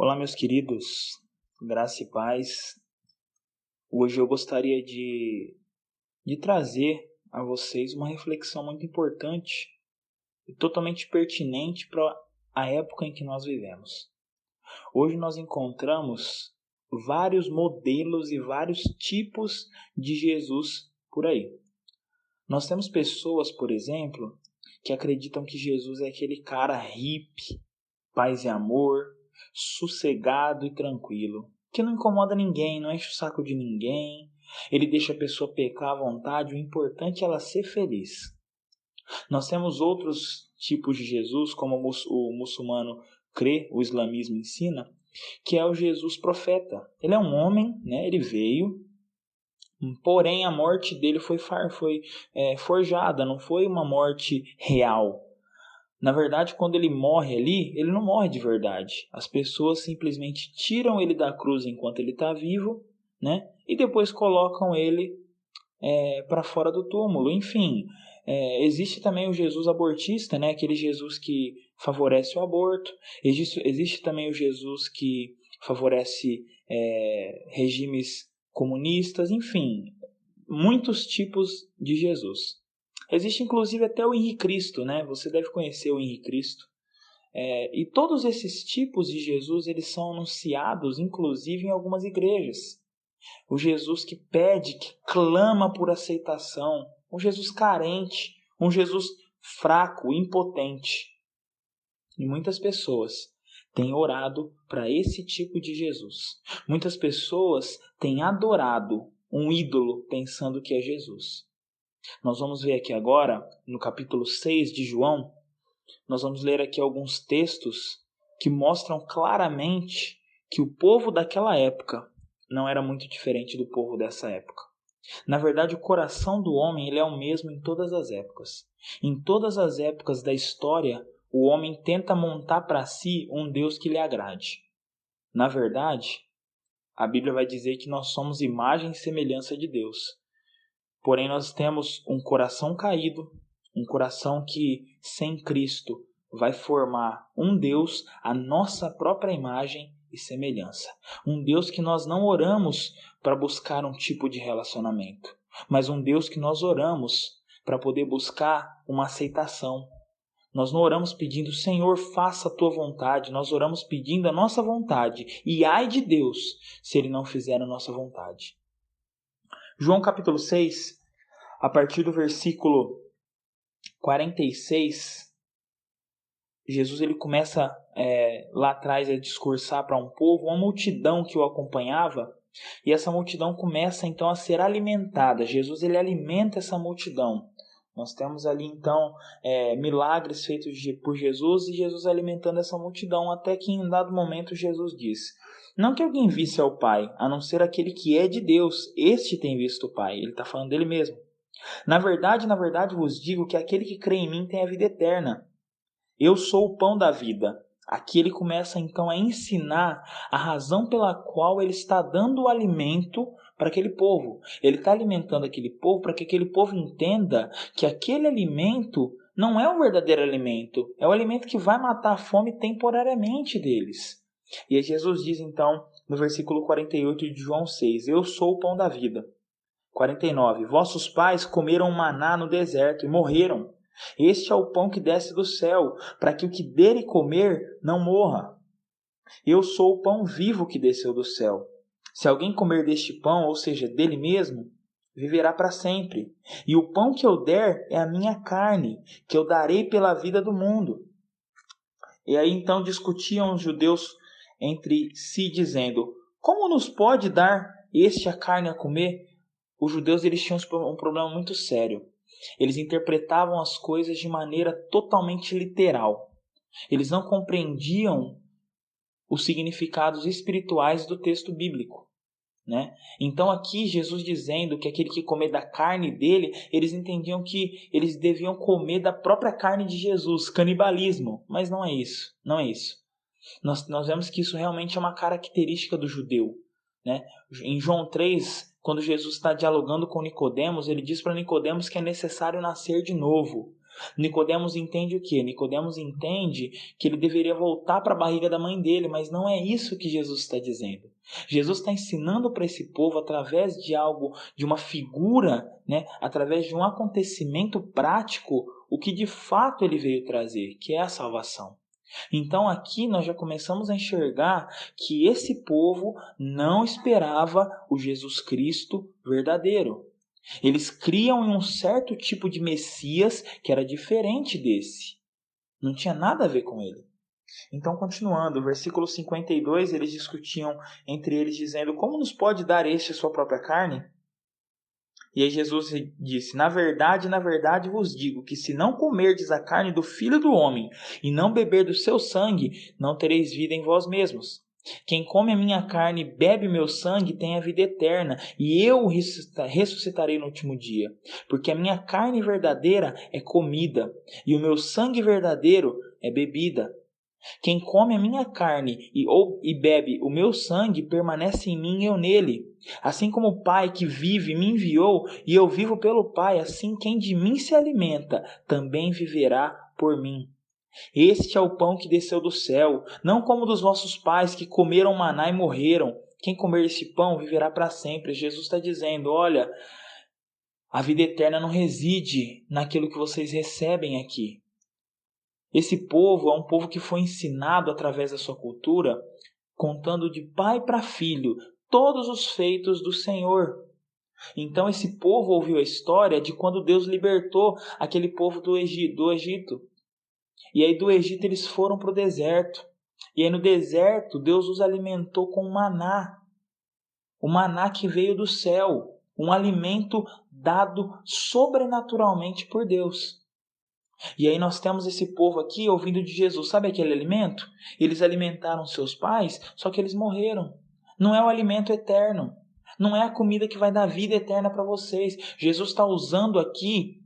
Olá, meus queridos, graça e paz. Hoje eu gostaria de trazer a vocês uma reflexão muito importante e totalmente pertinente para a época em que nós vivemos. Hoje nós encontramos vários modelos e vários tipos de Jesus por aí. Nós temos pessoas, por exemplo, que acreditam que Jesus é aquele cara hippie, paz e amor, sossegado e tranquilo, que não incomoda ninguém, não enche o saco de ninguém, ele deixa a pessoa pecar à vontade, o importante é ela ser feliz. Nós temos outros tipos de Jesus, como o muçulmano crê, o islamismo ensina, que é o Jesus profeta. Ele é um homem, né? Ele veio, porém a morte dele foi forjada, não foi uma morte real. Na verdade, quando ele morre ali, ele não morre de verdade. As pessoas simplesmente tiram ele da cruz enquanto ele está vivo, né? E depois colocam ele para fora do túmulo. Enfim, existe também o Jesus abortista, né? Aquele Jesus que favorece o aborto. Existe também o Jesus que favorece regimes comunistas. Enfim, muitos tipos de Jesus. Existe inclusive até o Henrique Cristo, né? Você deve conhecer o Henrique Cristo. E todos esses tipos de Jesus, eles são anunciados inclusive em algumas igrejas. O Jesus que pede, que clama por aceitação. Um Jesus carente, um Jesus fraco, impotente. E muitas pessoas têm orado para esse tipo de Jesus. Muitas pessoas têm adorado um ídolo pensando que é Jesus. Nós vamos ver aqui agora, no capítulo 6 de João, nós vamos ler aqui alguns textos que mostram claramente que o povo daquela época não era muito diferente do povo dessa época. Na verdade, o coração do homem ele é o mesmo em todas as épocas. Em todas as épocas da história, o homem tenta montar para si um Deus que lhe agrade. Na verdade, a Bíblia vai dizer que nós somos imagem e semelhança de Deus. Porém, nós temos um coração caído, um coração que, sem Cristo, vai formar um Deus à nossa própria imagem e semelhança. Um Deus que nós não oramos para buscar um tipo de relacionamento, mas um Deus que nós oramos para poder buscar uma aceitação. Nós não oramos pedindo, Senhor, faça a tua vontade. Nós oramos pedindo a nossa vontade. E ai de Deus, se Ele não fizer a nossa vontade. João capítulo 6, a partir do versículo 46, Jesus ele começa lá atrás a discursar para um povo, uma multidão que o acompanhava, e essa multidão começa então a ser alimentada. Jesus ele alimenta essa multidão. Nós temos ali então milagres feitos por Jesus e Jesus alimentando essa multidão, até que em dado momento Jesus diz: não que alguém visse ao Pai, a não ser aquele que é de Deus, este tem visto o Pai. Ele está falando dele mesmo. Na verdade vos digo que aquele que crê em mim tem a vida eterna. Eu sou o pão da vida. Aqui ele começa então a ensinar a razão pela qual ele está dando o alimento para aquele povo. Ele está alimentando aquele povo para que aquele povo entenda que aquele alimento não é o verdadeiro alimento. É o alimento que vai matar a fome temporariamente deles. E aí Jesus diz então no versículo 48 de João 6, eu sou o pão da vida. 49, vossos pais comeram maná no deserto e morreram. Este é o pão que desce do céu, para que o que dele comer não morra. Eu sou o pão vivo que desceu do céu. Se alguém comer deste pão, ou seja, dele mesmo, viverá para sempre. E o pão que eu der é a minha carne, que eu darei pela vida do mundo. E aí então discutiam os judeus entre si, dizendo, como nos pode dar este a carne a comer? Os judeus eles tinham um problema muito sério. Eles interpretavam as coisas de maneira totalmente literal. Eles não compreendiam os significados espirituais do texto bíblico, né? Então aqui Jesus dizendo que aquele que comer da carne dele, eles entendiam que eles deviam comer da própria carne de Jesus, canibalismo. Mas não é isso, não é isso. Nós vemos que isso realmente é uma característica do judeu, né? Em João 3, quando Jesus está dialogando com Nicodemos, ele diz para Nicodemos que é necessário nascer de novo. Nicodemos entende o quê? Nicodemos entende que ele deveria voltar para a barriga da mãe dele, mas não é isso que Jesus está dizendo. Jesus está ensinando para esse povo através de algo, de uma figura, né? Através de um acontecimento prático, o que de fato ele veio trazer, que é a salvação. Então aqui nós já começamos a enxergar que esse povo não esperava o Jesus Cristo verdadeiro. Eles criam em um certo tipo de Messias que era diferente desse. Não tinha nada a ver com ele. Então, continuando, o versículo 52, eles discutiam entre eles, dizendo: como nos pode dar este a sua própria carne? E aí Jesus disse: na verdade vos digo, que se não comerdes a carne do Filho do Homem, e não beber do seu sangue, não tereis vida em vós mesmos. Quem come a minha carne e bebe o meu sangue tem a vida eterna, e eu ressuscitarei no último dia. Porque a minha carne verdadeira é comida, e o meu sangue verdadeiro é bebida. Quem come a minha carne e bebe o meu sangue permanece em mim e eu nele. Assim como o Pai que vive me enviou e eu vivo pelo Pai, assim quem de mim se alimenta também viverá por mim. Este é o pão que desceu do céu, não como dos vossos pais que comeram maná e morreram. Quem comer esse pão viverá para sempre. Jesus está dizendo: olha, a vida eterna não reside naquilo que vocês recebem aqui. Esse povo é um povo que foi ensinado através da sua cultura, contando de pai para filho todos os feitos do Senhor. Então esse povo ouviu a história de quando Deus libertou aquele povo do Egito. E aí do Egito eles foram para o deserto. E aí no deserto Deus os alimentou com maná. O maná que veio do céu. Um alimento dado sobrenaturalmente por Deus. E aí nós temos esse povo aqui ouvindo de Jesus. Sabe aquele alimento? Eles alimentaram seus pais, só que eles morreram. Não é o alimento eterno. Não é a comida que vai dar vida eterna para vocês. Jesus está usando aqui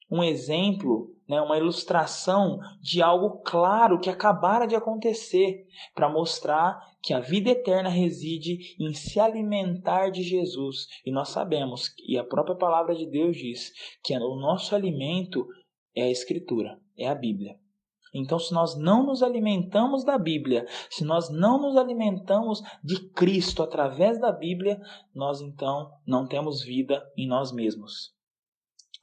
um exemplo, né, uma ilustração de algo claro que acabara de acontecer, para mostrar que a vida eterna reside em se alimentar de Jesus. E nós sabemos, e a própria palavra de Deus diz, que o nosso alimento é a Escritura, é a Bíblia. Então, se nós não nos alimentamos da Bíblia, se nós não nos alimentamos de Cristo através da Bíblia, nós então não temos vida em nós mesmos.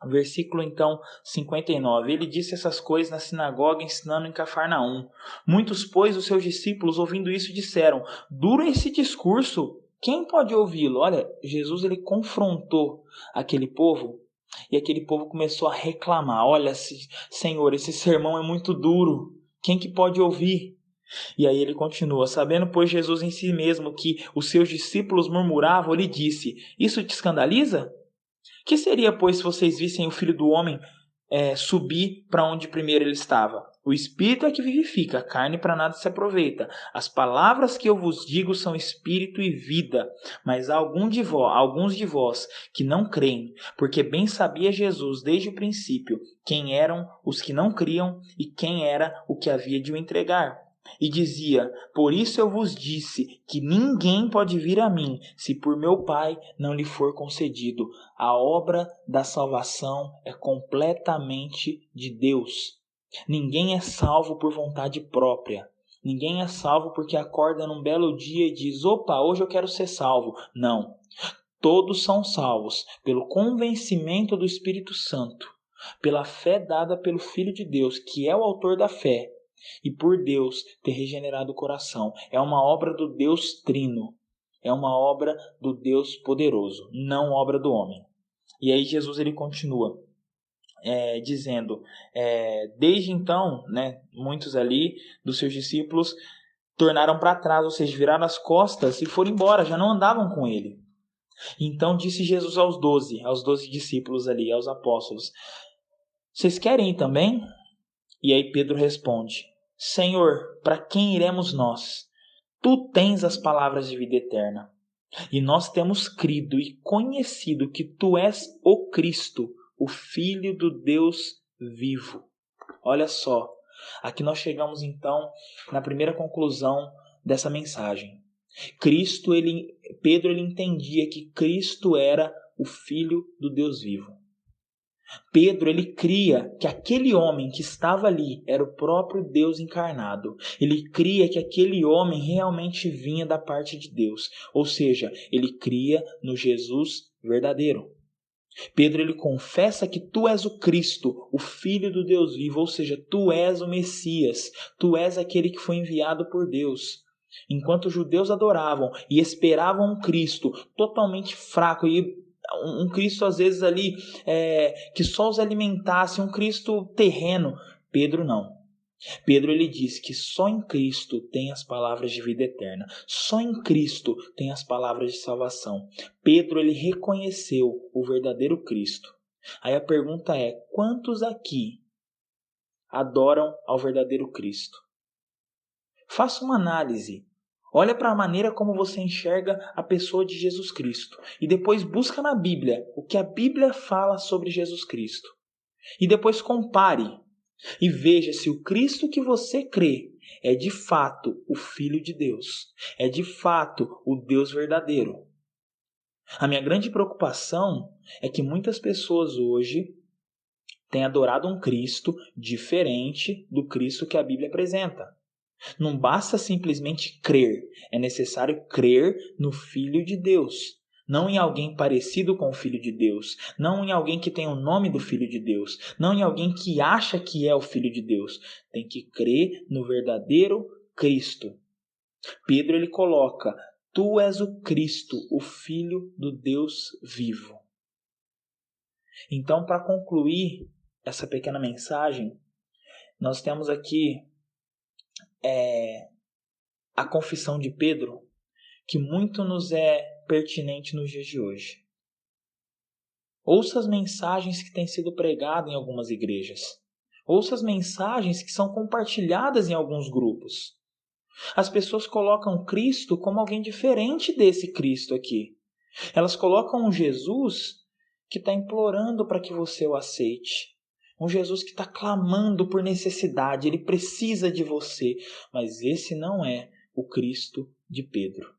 Versículo então 59. Ele disse essas coisas na sinagoga, ensinando em Cafarnaum. Muitos, pois, os seus discípulos, ouvindo isso, disseram: duro esse discurso, quem pode ouvi-lo? Olha, Jesus ele confrontou aquele povo. E aquele povo começou a reclamar: olha, Senhor, esse sermão é muito duro. Quem que pode ouvir? E aí ele continua: sabendo, pois, Jesus em si mesmo que os seus discípulos murmuravam, ele disse: isso te escandaliza? Que seria, pois, se vocês vissem o Filho do Homem subir para onde primeiro ele estava? O Espírito é que vivifica, a carne para nada se aproveita. As palavras que eu vos digo são Espírito e vida, mas há alguns de vós que não creem, porque bem sabia Jesus desde o princípio quem eram os que não criam e quem era o que havia de o entregar. E dizia: por isso eu vos disse que ninguém pode vir a mim, se por meu Pai não lhe for concedido. A obra da salvação é completamente de Deus. Ninguém é salvo por vontade própria. Ninguém é salvo porque acorda num belo dia e diz: opa, hoje eu quero ser salvo. Não. Todos são salvos pelo convencimento do Espírito Santo, pela fé dada pelo Filho de Deus, que é o autor da fé, e por Deus ter regenerado o coração. É uma obra do Deus Trino. É uma obra do Deus poderoso, não obra do homem. E aí Jesus ele continua dizendo, desde então, né, muitos ali dos seus discípulos tornaram para trás, ou seja, viraram as costas e foram embora, já não andavam com ele. Então disse Jesus aos 12 discípulos ali, aos apóstolos: vocês querem ir também? E aí Pedro responde: Senhor, para quem iremos nós? Tu tens as palavras de vida eterna. E nós temos crido e conhecido que tu és o Cristo, o Filho do Deus vivo. Olha só, aqui nós chegamos então na primeira conclusão dessa mensagem. Pedro entendia que Cristo era o Filho do Deus vivo. Pedro, ele cria que aquele homem que estava ali era o próprio Deus encarnado. Ele cria que aquele homem realmente vinha da parte de Deus. Ou seja, ele cria no Jesus verdadeiro. Pedro, ele confessa que tu és o Cristo, o Filho do Deus vivo, ou seja, tu és o Messias, tu és aquele que foi enviado por Deus. Enquanto os judeus adoravam e esperavam um Cristo totalmente fraco e um Cristo às vezes ali que só os alimentasse, um Cristo terreno, Pedro não. Pedro, ele diz que só em Cristo tem as palavras de vida eterna. Só em Cristo tem as palavras de salvação. Pedro, ele reconheceu o verdadeiro Cristo. Aí a pergunta é: quantos aqui adoram ao verdadeiro Cristo? Faça uma análise. Olha para a maneira como você enxerga a pessoa de Jesus Cristo. E depois busca na Bíblia o que a Bíblia fala sobre Jesus Cristo. E depois compare. E veja se o Cristo que você crê é de fato o Filho de Deus. É de fato o Deus verdadeiro. A minha grande preocupação é que muitas pessoas hoje têm adorado um Cristo diferente do Cristo que a Bíblia apresenta. Não basta simplesmente crer, é necessário crer no Filho de Deus. Não em alguém parecido com o Filho de Deus. Não em alguém que tem o nome do Filho de Deus. Não em alguém que acha que é o Filho de Deus. Tem que crer no verdadeiro Cristo. Pedro, ele coloca: tu és o Cristo, o Filho do Deus vivo. Então, para concluir essa pequena mensagem, nós temos aqui a confissão de Pedro, que muito nos é pertinente nos dias de hoje. Ouça as mensagens que têm sido pregadas em algumas igrejas. Ouça as mensagens que são compartilhadas em alguns grupos. As pessoas colocam Cristo como alguém diferente desse Cristo aqui. Elas colocam um Jesus que está implorando para que você o aceite. Um Jesus que está clamando por necessidade, ele precisa de você. Mas esse não é o Cristo de Pedro.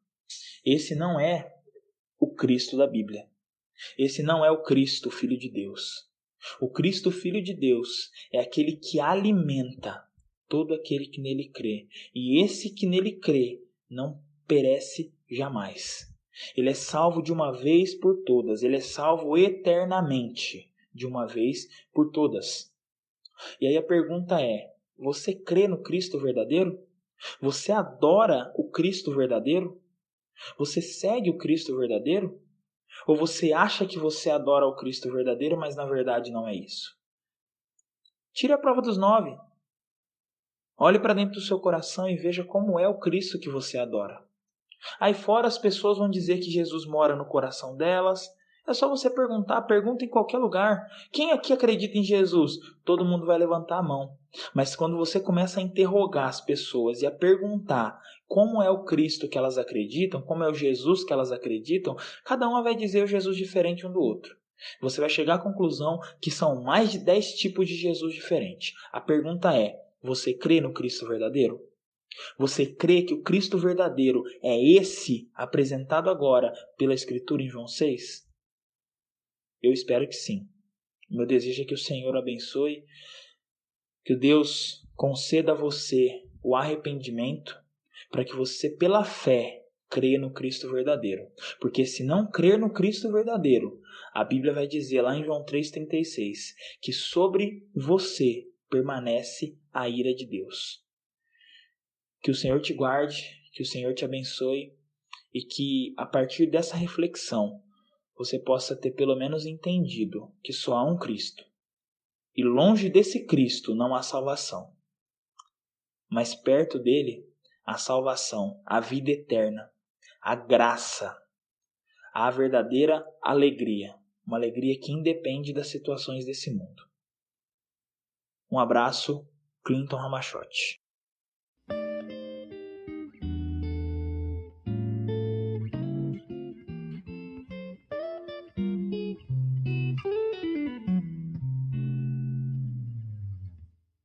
Esse não é o Cristo da Bíblia. Esse não é o Cristo, Filho de Deus. O Cristo, Filho de Deus, é aquele que alimenta todo aquele que nele crê. E esse que nele crê não perece jamais. Ele é salvo de uma vez por todas. Ele é salvo eternamente, de uma vez por todas. E aí a pergunta é: você crê no Cristo verdadeiro? Você adora o Cristo verdadeiro? Você segue o Cristo verdadeiro? Ou você acha que você adora o Cristo verdadeiro, mas na verdade não é isso? Tire a prova dos 9. Olhe para dentro do seu coração e veja como é o Cristo que você adora. Aí fora as pessoas vão dizer que Jesus mora no coração delas. É só você perguntar, pergunta em qualquer lugar. Quem aqui acredita em Jesus? Todo mundo vai levantar a mão. Mas quando você começa a interrogar as pessoas e a perguntar como é o Cristo que elas acreditam, como é o Jesus que elas acreditam, cada uma vai dizer o Jesus diferente um do outro. Você vai chegar à conclusão que são mais de 10 tipos de Jesus diferentes. A pergunta é: você crê no Cristo verdadeiro? Você crê que o Cristo verdadeiro é esse apresentado agora pela Escritura em João 6? Eu espero que sim. Meu desejo é que o Senhor abençoe, que o Deus conceda a você o arrependimento, para que você, pela fé, creia no Cristo verdadeiro. Porque se não crer no Cristo verdadeiro, a Bíblia vai dizer lá em João 3,36, que sobre você permanece a ira de Deus. Que o Senhor te guarde, que o Senhor te abençoe e que a partir dessa reflexão você possa ter pelo menos entendido que só há um Cristo. E longe desse Cristo não há salvação. Mas perto dele há salvação, a vida eterna, a graça, a verdadeira alegria. Uma alegria que independe das situações desse mundo. Um abraço, Clinton Ramachotti.